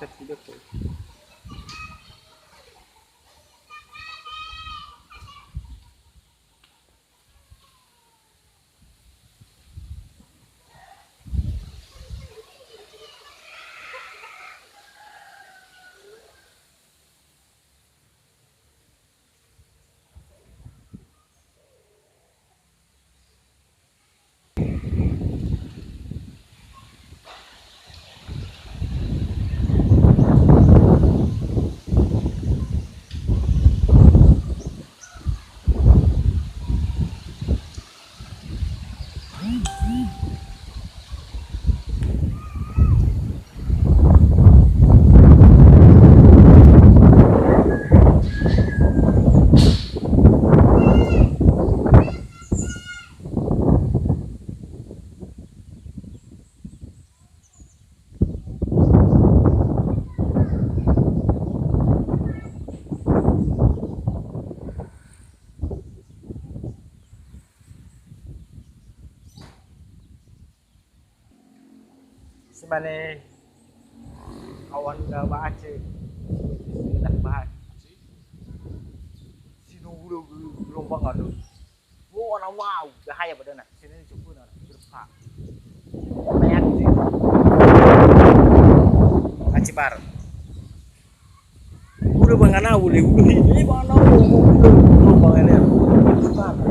Tidak. Sebenarnya awan gak baca dah bahas sino udah gelombang ada wow bahaya badan nak sini cukup nak berpak banyak sih acibar udah bangana udah ini mana udah gelombang ini